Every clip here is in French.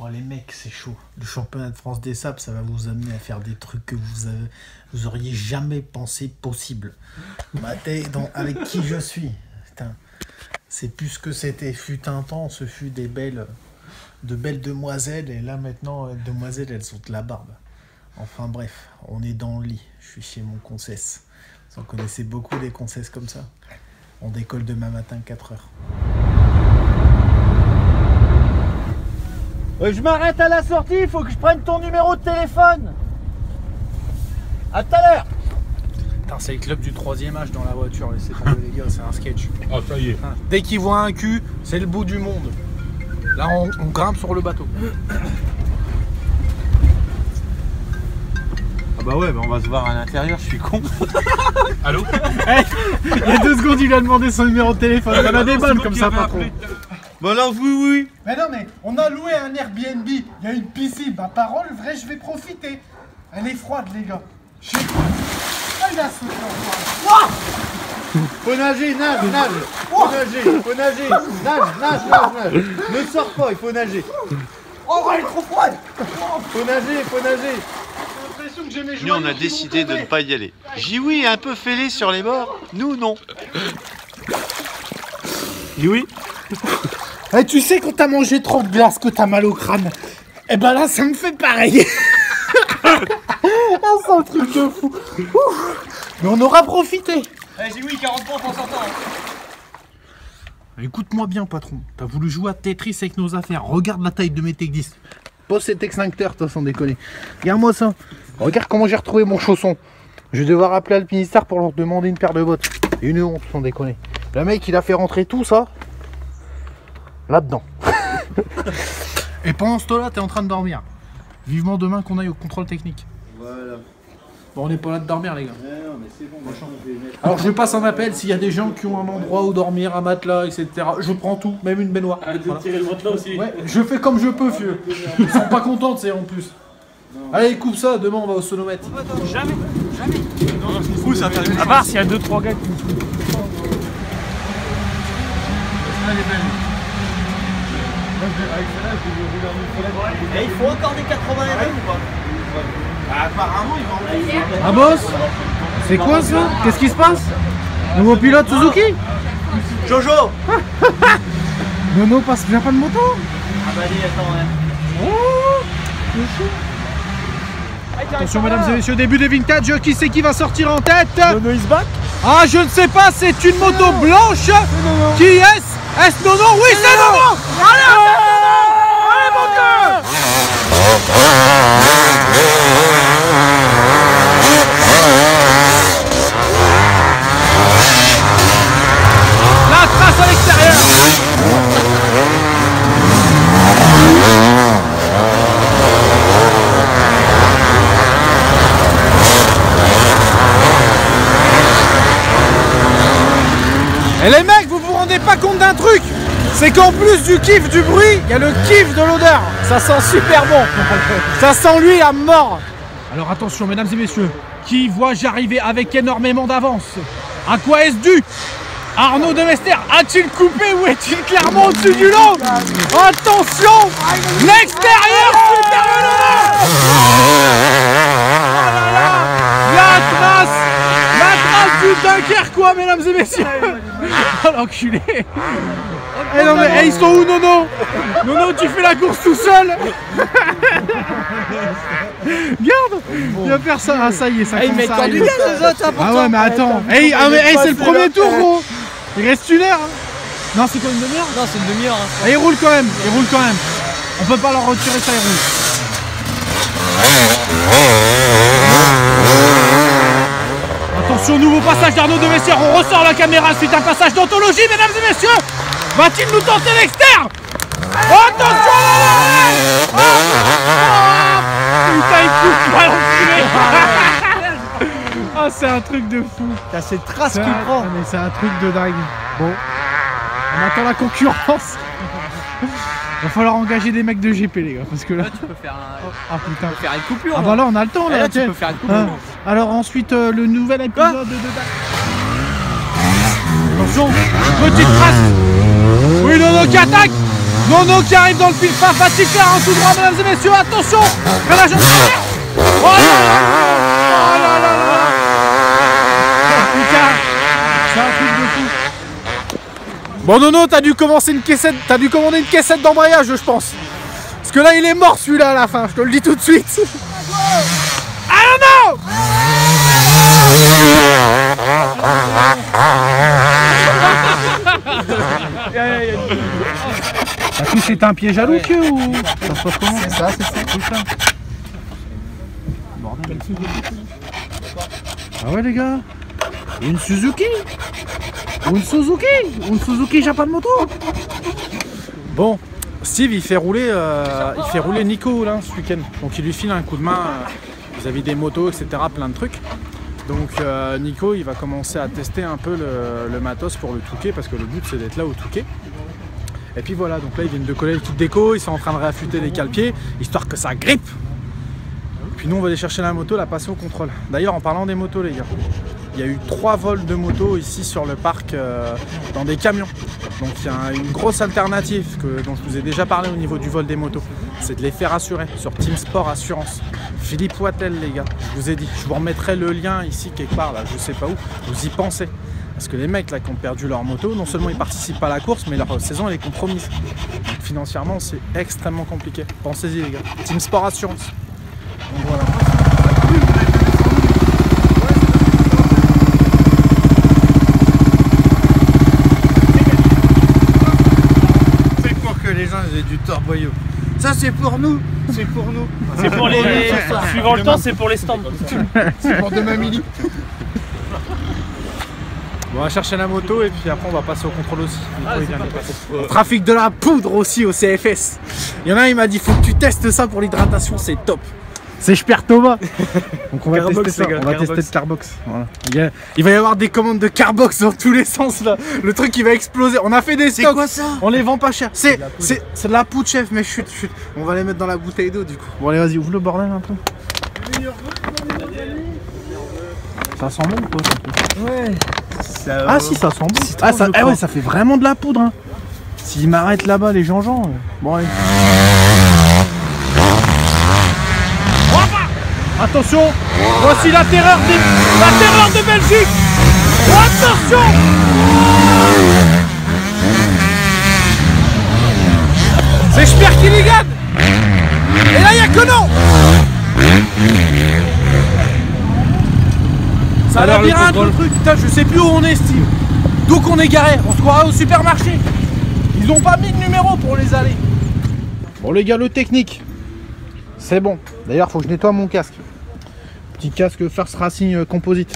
Oh les mecs, c'est chaud. Le championnat de France des sables, ça va vous amener à faire des trucs que vous auriez jamais pensé possible. Avec qui je suis. Putain. C'est plus ce que c'était. Fut un temps, ce fut de belles demoiselles. Et là maintenant, les demoiselles, elles ont de la barbe. Enfin bref, on est dans le lit. Je suis chez mon concesse. Vous en connaissez beaucoup des concesses comme ça. On décolle demain matin 4h. Je m'arrête à la sortie, il faut que je prenne ton numéro de téléphone. À tout à l'heure. C'est le club du 3e âge dans la voiture, laissez tomber les gars, c'est un sketch. Ah ça y est. Dès qu'ils voient un cul, c'est le bout du monde. Là on grimpe sur le bateau. Ah bah ouais, on va se voir à l'intérieur, je suis con. Allô? Il y a 2 secondes, il a demandé son numéro de téléphone. On a des bonnes comme ça, patron. Bon alors oui. Mais non mais, on a loué un Airbnb, il y a une piscine, ma parole, vrai je vais profiter. Elle est froide les gars. Je sais pas. Ah, il a sauté en Faut nager, nage. Faut nager. Nage. Ne sors pas, il faut nager. Oh, elle est trop froide. Faut nager. J'ai l'impression que j'ai mes Nous, on a décidé de ne pas y aller. Jiwi est un peu fêlé sur les bords, nous non. Oui. Eh, tu sais quand t'as mangé trop de glace que t'as mal au crâne. Eh ben là ça me fait pareil. C'est un truc de fou. Ouf. Mais on aura profité. Allez, j'ai 40 points en sortant. Écoute-moi bien, patron. T'as voulu jouer à Tetris avec nos affaires. Regarde la taille de mes Tech 10. Pose cet extincteur, toi, sans déconner. Regarde-moi ça. Regarde comment j'ai retrouvé mon chausson. Je vais devoir appeler Alpinistar pour leur demander une paire de bottes. Et une honte, sans déconner. Le mec, il a fait rentrer tout ça là-dedans. Et pendant ce temps-là, t'es en train de dormir. Vivement demain qu'on aille au contrôle technique. Voilà. Bon, on n'est pas là de dormir, les gars. Non, mais c'est bon, machin. Alors, je passe un appel s'il y a des gens qui ont un endroit où dormir, un matelas, etc. Je prends tout, même une baignoire. De tirer le matelas aussi. Ouais, je fais comme je peux, vieux. Ils sont pas contents, tu sais, en plus. Allez, coupe ça, demain on va au sonomètre. Jamais. Non, c'est fou, ça intervient. À part s'il y a 2-3 gars qui me foutent. Elle est belle. Et il faut encore des 80 RM ou pas? Apparemment, ils vont en Ah, boss? C'est quoi ça? Qu'est-ce qui se passe? Nouveau pilote Suzuki? Jojo! Nono passe bien pas de moto? Ah bah allez, attends, ouais. Oh, c'est chaud. Attention mesdames et messieurs, début des vintage, qui c'est qui va sortir en tête? Nono is back. Ah, je ne sais pas, c'est une moto blanche. Qui est-ce? Est-ce Nono? Oui, c'est Nono! Allez, mon cœur! La trace à l'extérieur! Et les mecs, vous vous rendez pas compte d'un truc? C'est qu'en plus du kiff du bruit, il y a le kiff de l'odeur. Ça sent super bon. Ça sent l'huile à mort. Alors attention mesdames et messieurs, qui vois-je arriver avec énormément d'avance? À quoi est-ce dû? Arnaud Demester a-t-il coupé ou est-il clairement au-dessus du lot? Attention, l'extérieur super Renault. La trace du Dunkerquois, mesdames et messieurs. Oh l'enculé. Eh non mais ils sont où Nono? Nono, tu fais la course tout seul. Regarde, il va faire ça. Ah ça y est, ça commence à arriver. Ah ouais mais attends. Hey, c'est le premier tour gros. Il reste une heure. Non, c'est quoi, une demi-heure? Non, c'est une demi-heure. Ah, il roule quand même, On peut pas leur retirer ça, il roule. Attention, nouveau passage d'Arnaud Demester, on ressort la caméra suite à un passage d'anthologie, mesdames et messieurs. Va-t-il nous tenter l'externe? Attention là. Putain, il coupe pas l'enculé. Ah, c'est un truc de fou. T'as cette trace qu'il prend. Mais c'est un truc de dingue. Bon, on attend la concurrence. Va falloir engager des mecs de GP les gars, parce que là... Tu peux faire un... Ah putain. Tu peux faire une coupure. Ah bah là on a le temps là. Là tu peux faire une coupure. Alors ensuite le nouvel épisode de... Attention, petite trace. Oui Nono qui attaque. Nono qui arrive dans le fil pas fatigue en tout droit, mesdames et messieurs, attention. Relâche. Oh là là là là. C'est un truc de fou. Bon Nono, t'as dû commencer une caissette, t'as dû commander une caissette d'embrayage, je pense. Parce que là il est mort celui-là à la fin, je te le dis tout de suite. Ah non. C'est un piège à l'outil ou ça se passe comment? C'est ça, c'est ça. Bordel. Ah ouais les gars. Une Suzuki. Une Suzuki, j'ai pas de moto. Bon, Steve il fait rouler Nico là ce week-end. Donc il lui file un coup de main vis-à-vis des motos, etc. Plein de trucs. Donc Nico il va commencer à tester un peu le matos pour le Touquet parce que le but c'est d'être là au Touquet. Et puis voilà, donc là ils viennent de coller le kit déco, ils sont en train de réaffûter les cale-pieds, histoire que ça grippe. Puis nous on va aller chercher la moto, la passer au contrôle. D'ailleurs en parlant des motos les gars, il y a eu 3 vols de motos ici sur le parc dans des camions. Donc il y a une grosse alternative dont je vous ai déjà parlé au niveau du vol des motos. C'est de les faire assurer sur Team Sport Assurance. Philippe Wattel les gars, je vous ai dit, je vous remettrai le lien ici quelque part là, je sais pas où, vous y pensez. Parce que les mecs là qui ont perdu leur moto, non seulement ils participent pas à la course, mais leur saison elle est compromise. Donc financièrement c'est extrêmement compliqué. Pensez-y les gars. Team Sport Assurance. Donc voilà. C'est pour que les gens aient du torboyau. Ça c'est pour nous. C'est pour nous. C'est pour les. Suivant le temps, c'est pour les stands. C'est pour demain midi. Bon, on va chercher la moto et puis après on va passer au contrôle aussi. On trafique de la poudre aussi au CFS. Il y en a un il m'a dit faut que tu testes ça pour l'hydratation, c'est top. C'est Sper Thomas. Donc on va tester ça, on va tester le Carbox. Voilà. Il va y avoir des commandes de Carbox dans tous les sens là. Le truc il va exploser. On a fait des stocks. C'est quoi ça? On les vend pas cher. C'est de la poudre chef, mais chut. On va les mettre dans la bouteille d'eau du coup. Bon allez vas-y, ouvre le bordel un peu. Ça sent bon ou pas? Ouais. Ah si ça sent bon. Ah ça, ouais, ça fait vraiment de la poudre hein. S'ils m'arrêtent là-bas les Jean. Bon allez. Attention, voici la terreur de Belgique. Attention. C'est Sper qui les gagne. Et là il n'y a que non. Ça a l'air labyrinthe le truc, putain je sais plus où on est Steve. D'où qu'on est garé, on se croirait au supermarché. Ils ont pas mis de numéro pour les aller. Bon les gars, le technique, c'est bon. D'ailleurs faut que je nettoie mon casque. Petit casque First Racing Composite.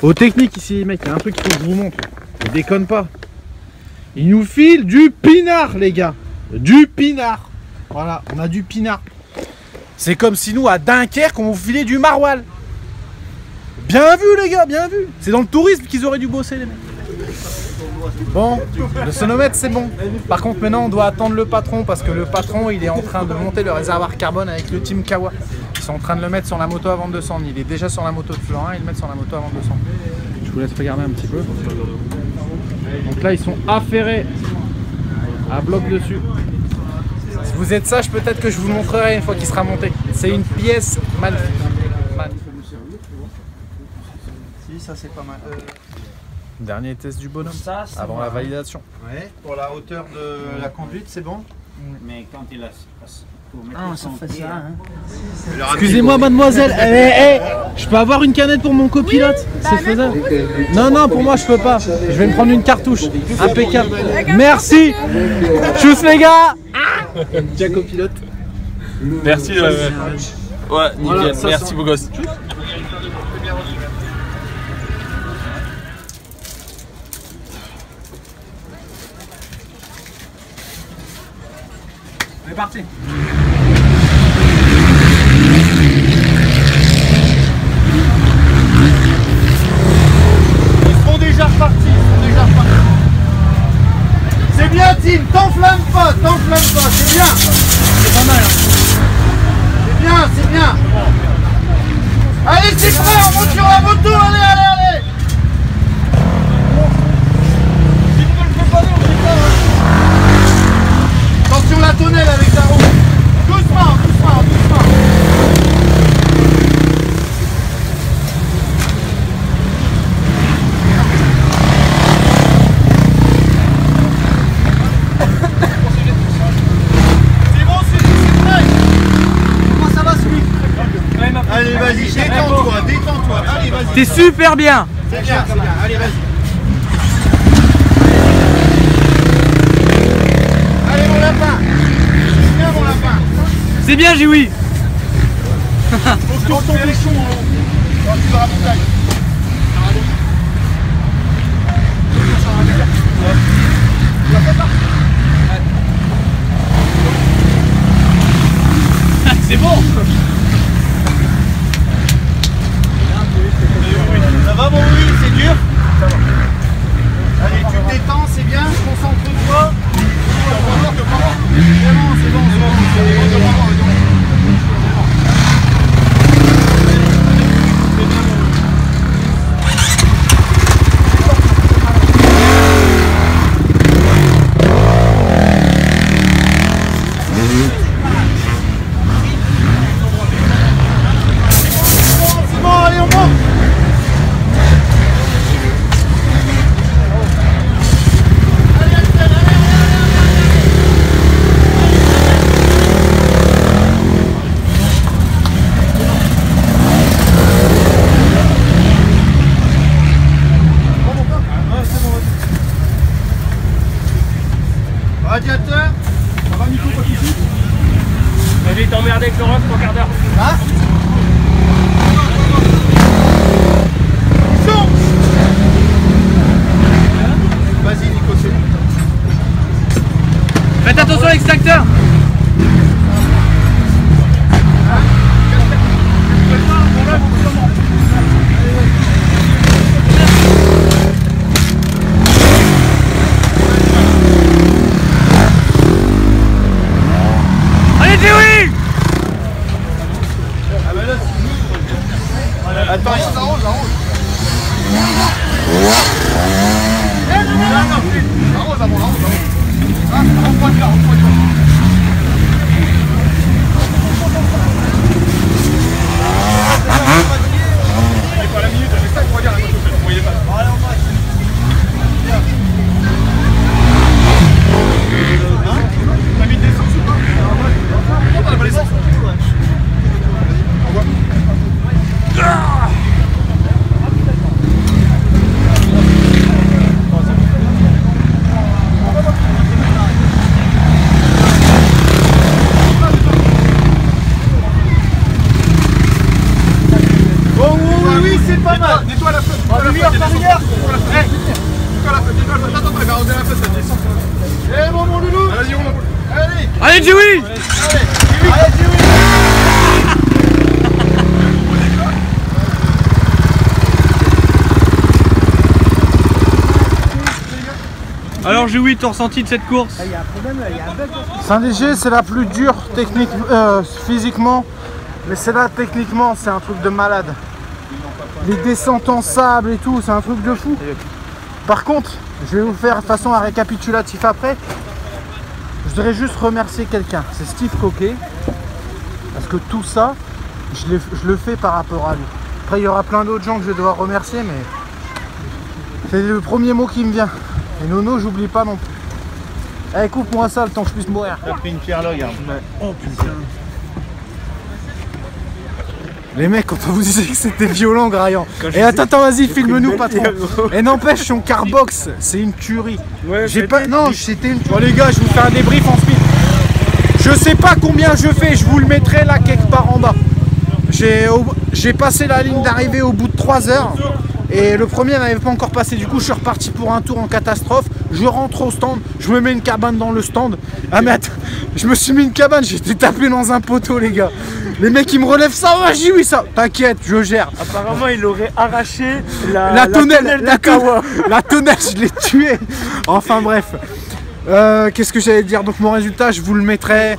Au technique ici les mecs, il y a un truc qu'il faut que je vous montre. Je déconne pas. Ils nous filent du pinard les gars. Du pinard. Voilà, on a du pinard. C'est comme si nous à Dunkerque on vous filait du maroilles. Bien vu les gars, bien vu. C'est dans le tourisme qu'ils auraient dû bosser les mecs. Bon, le sonomètre c'est bon. Par contre maintenant on doit attendre le patron parce que le patron il est en train de monter le réservoir carbone avec le team Kawa. Ils sont en train de le mettre sur la moto avant 200. Il est déjà sur la moto de Florin, ils le mettent sur la moto avant 200. Je vous laisse regarder un petit peu. Donc là ils sont affairés à bloc dessus. Si vous êtes sage peut-être que je vous le montrerai une fois qu'il sera monté. C'est une pièce magnifique. Ça c'est pas mal. Dernier test du bonhomme avant la validation. Ouais, pour la hauteur de la conduite, c'est bon. Mais quand il a. Ah, ça fait ça. Hein. Excusez-moi mademoiselle, je peux avoir une canette pour mon copilote? C'est faisable? Non, pour moi je peux pas. Je vais me prendre une cartouche. Impeccable. Merci. Tchuss les gars. Tiens copilote. Merci. Ouais, nickel. Voilà, merci beau gosse. C'est parti. Ils sont déjà repartis, C'est bien Tim, t'enflamme pas, c'est bien. C'est pas mal. Hein. C'est bien. Allez c'est prêt, on monte sur la moto, allez. Si vous ne le faites pas, on fait pas. Attention C'était super bien. C'est bien, allez vas-y. Allez mon lapin. Viens mon lapin. C'est bien, Jiwi. Faut que tu retombes les chons en haut. Quand tu vas à la montagne. C'est bon. Ça va mon Louis, c'est dur. Ça va. Allez, tu te détends, c'est bien, concentre-toi. C'est bon, allez, on monte. Radiateur, ça va Nico, pas de soucis? Allez, t'es emmerdé avec Laurent pour un quart d'heure. Hein? Vas-y Nico, c'est bon. Faites attention à l'extracteur. Allez, Jiwi. Attends, il s'arrose, arrose. Arrose avant, arrose. Arrose-toi de là, arrose-toi de là. C'est pas la minute, c'est ça qu'on regarde la moto, vous voyez pas. Allez, on passe. T'as mis de l'essence ou pas? Non, t'as pas l'essence. Oui, c'est pas mal. Nettoie la flotte. Nettoie la flotte. Attends, il va arroser la flotte, ça descend. Eh mon loulou. Vas-y, on va. Allez. Allez, Jiwi. Allez, Jiwi. Alors, Jiwi, ton ressenti de cette course? Saint-Léger, c'est la plus dure technique, physiquement, mais c'est là techniquement, c'est un truc de malade. Les descentes en sable et tout, c'est un truc de fou. Par contre, je vais vous faire de façon un récapitulatif après. Je voudrais juste remercier quelqu'un, c'est Steve Coquet, parce que tout ça, je le fais par rapport à lui. Après, il y aura plein d'autres gens que je vais devoir remercier, mais c'est le premier mot qui me vient. Et Nono, j'oublie pas non plus. Allez, coupe-moi ça le temps que je puisse mourir. T'as pris une pierre là, regarde. Oh putain. Les mecs, quand on vous disait que c'était violent, Graillant. Et attends, vas-y, filme-nous, patron. Et n'empêche, son carbox, c'est une tuerie. Ouais, j'ai pas. Non, c'était une. Bon, les gars, je vous fais un débrief en speed. Je sais pas combien je fais, je vous le mettrai là quelque part en bas. J'ai passé la ligne d'arrivée au bout de 3 heures. Et le premier n'avait pas encore passé, du coup je suis reparti pour un tour en catastrophe. Je rentre au stand, je me mets une cabane dans le stand. Ah mais attends, je me suis mis une cabane, j'étais tapé dans un poteau les gars. Les mecs ils me relèvent ça, oh, j'ai oui ça, t'inquiète, je gère. Apparemment il aurait arraché la tonnelle, la tonnelle, je l'ai tué. Enfin bref, qu'est-ce que j'allais dire, donc mon résultat je vous le mettrai.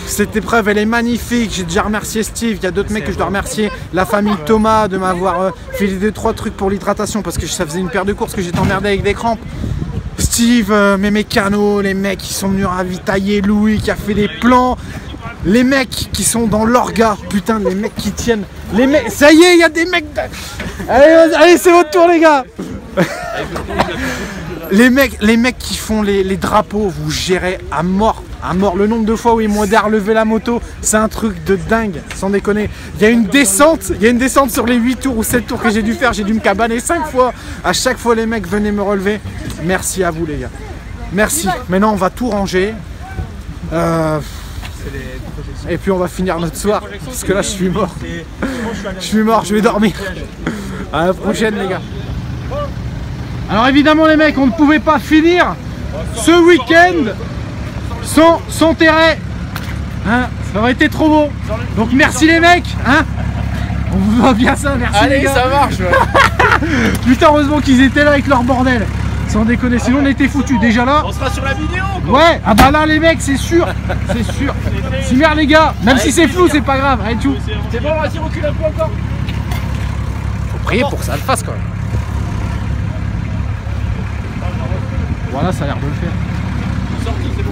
Cette épreuve elle est magnifique, j'ai déjà remercié Steve, il y a d'autres mecs que je dois remercier, la famille Thomas de m'avoir filé 2-3 trucs pour l'hydratation parce que ça faisait une paire de courses que j'étais emmerdé avec des crampes. Steve, mes mécanos, les mecs qui sont venus ravitailler, Louis qui a fait des plans, les mecs qui sont dans l'orga, putain les mecs qui tiennent, les mecs, ça y est il y a des mecs, allez c'est votre tour les gars. Les mecs qui font les drapeaux, vous gérez à mort. À mort, le nombre de fois où ils m'ont aidé à relever la moto, c'est un truc de dingue, sans déconner. Il y a une descente sur les 8 tours ou 7 tours que j'ai dû faire, j'ai dû me cabaner 5 fois. À chaque fois, les mecs venaient me relever. Merci à vous, les gars. Merci. Maintenant, on va tout ranger. Et puis, on va finir notre soir, parce que là, je suis mort. Je suis mort, je vais dormir. À la prochaine, les gars. Alors, évidemment, les mecs, on ne pouvait pas finir ce week-end sans terrain, hein, ça aurait été trop beau. Donc merci les mecs, hein. On vous voit bien ça, merci. Allez, les gars. ça marche. Putain, heureusement qu'ils étaient là avec leur bordel. Sans déconner, sinon on était foutus. Déjà là. On sera sur la vidéo quoi. Ouais, ah bah là les mecs, c'est sûr. C'est sûr. Si merde les gars, même si c'est flou, c'est pas grave. Allez, tout. C'est bon, vas-y, recule un peu encore. Faut prier pour que ça le fasse quand même. Voilà, ça a l'air de le faire. Sorti, c'est bon.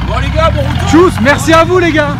Bon les gars, bon retour. Tchuss, merci à vous les gars.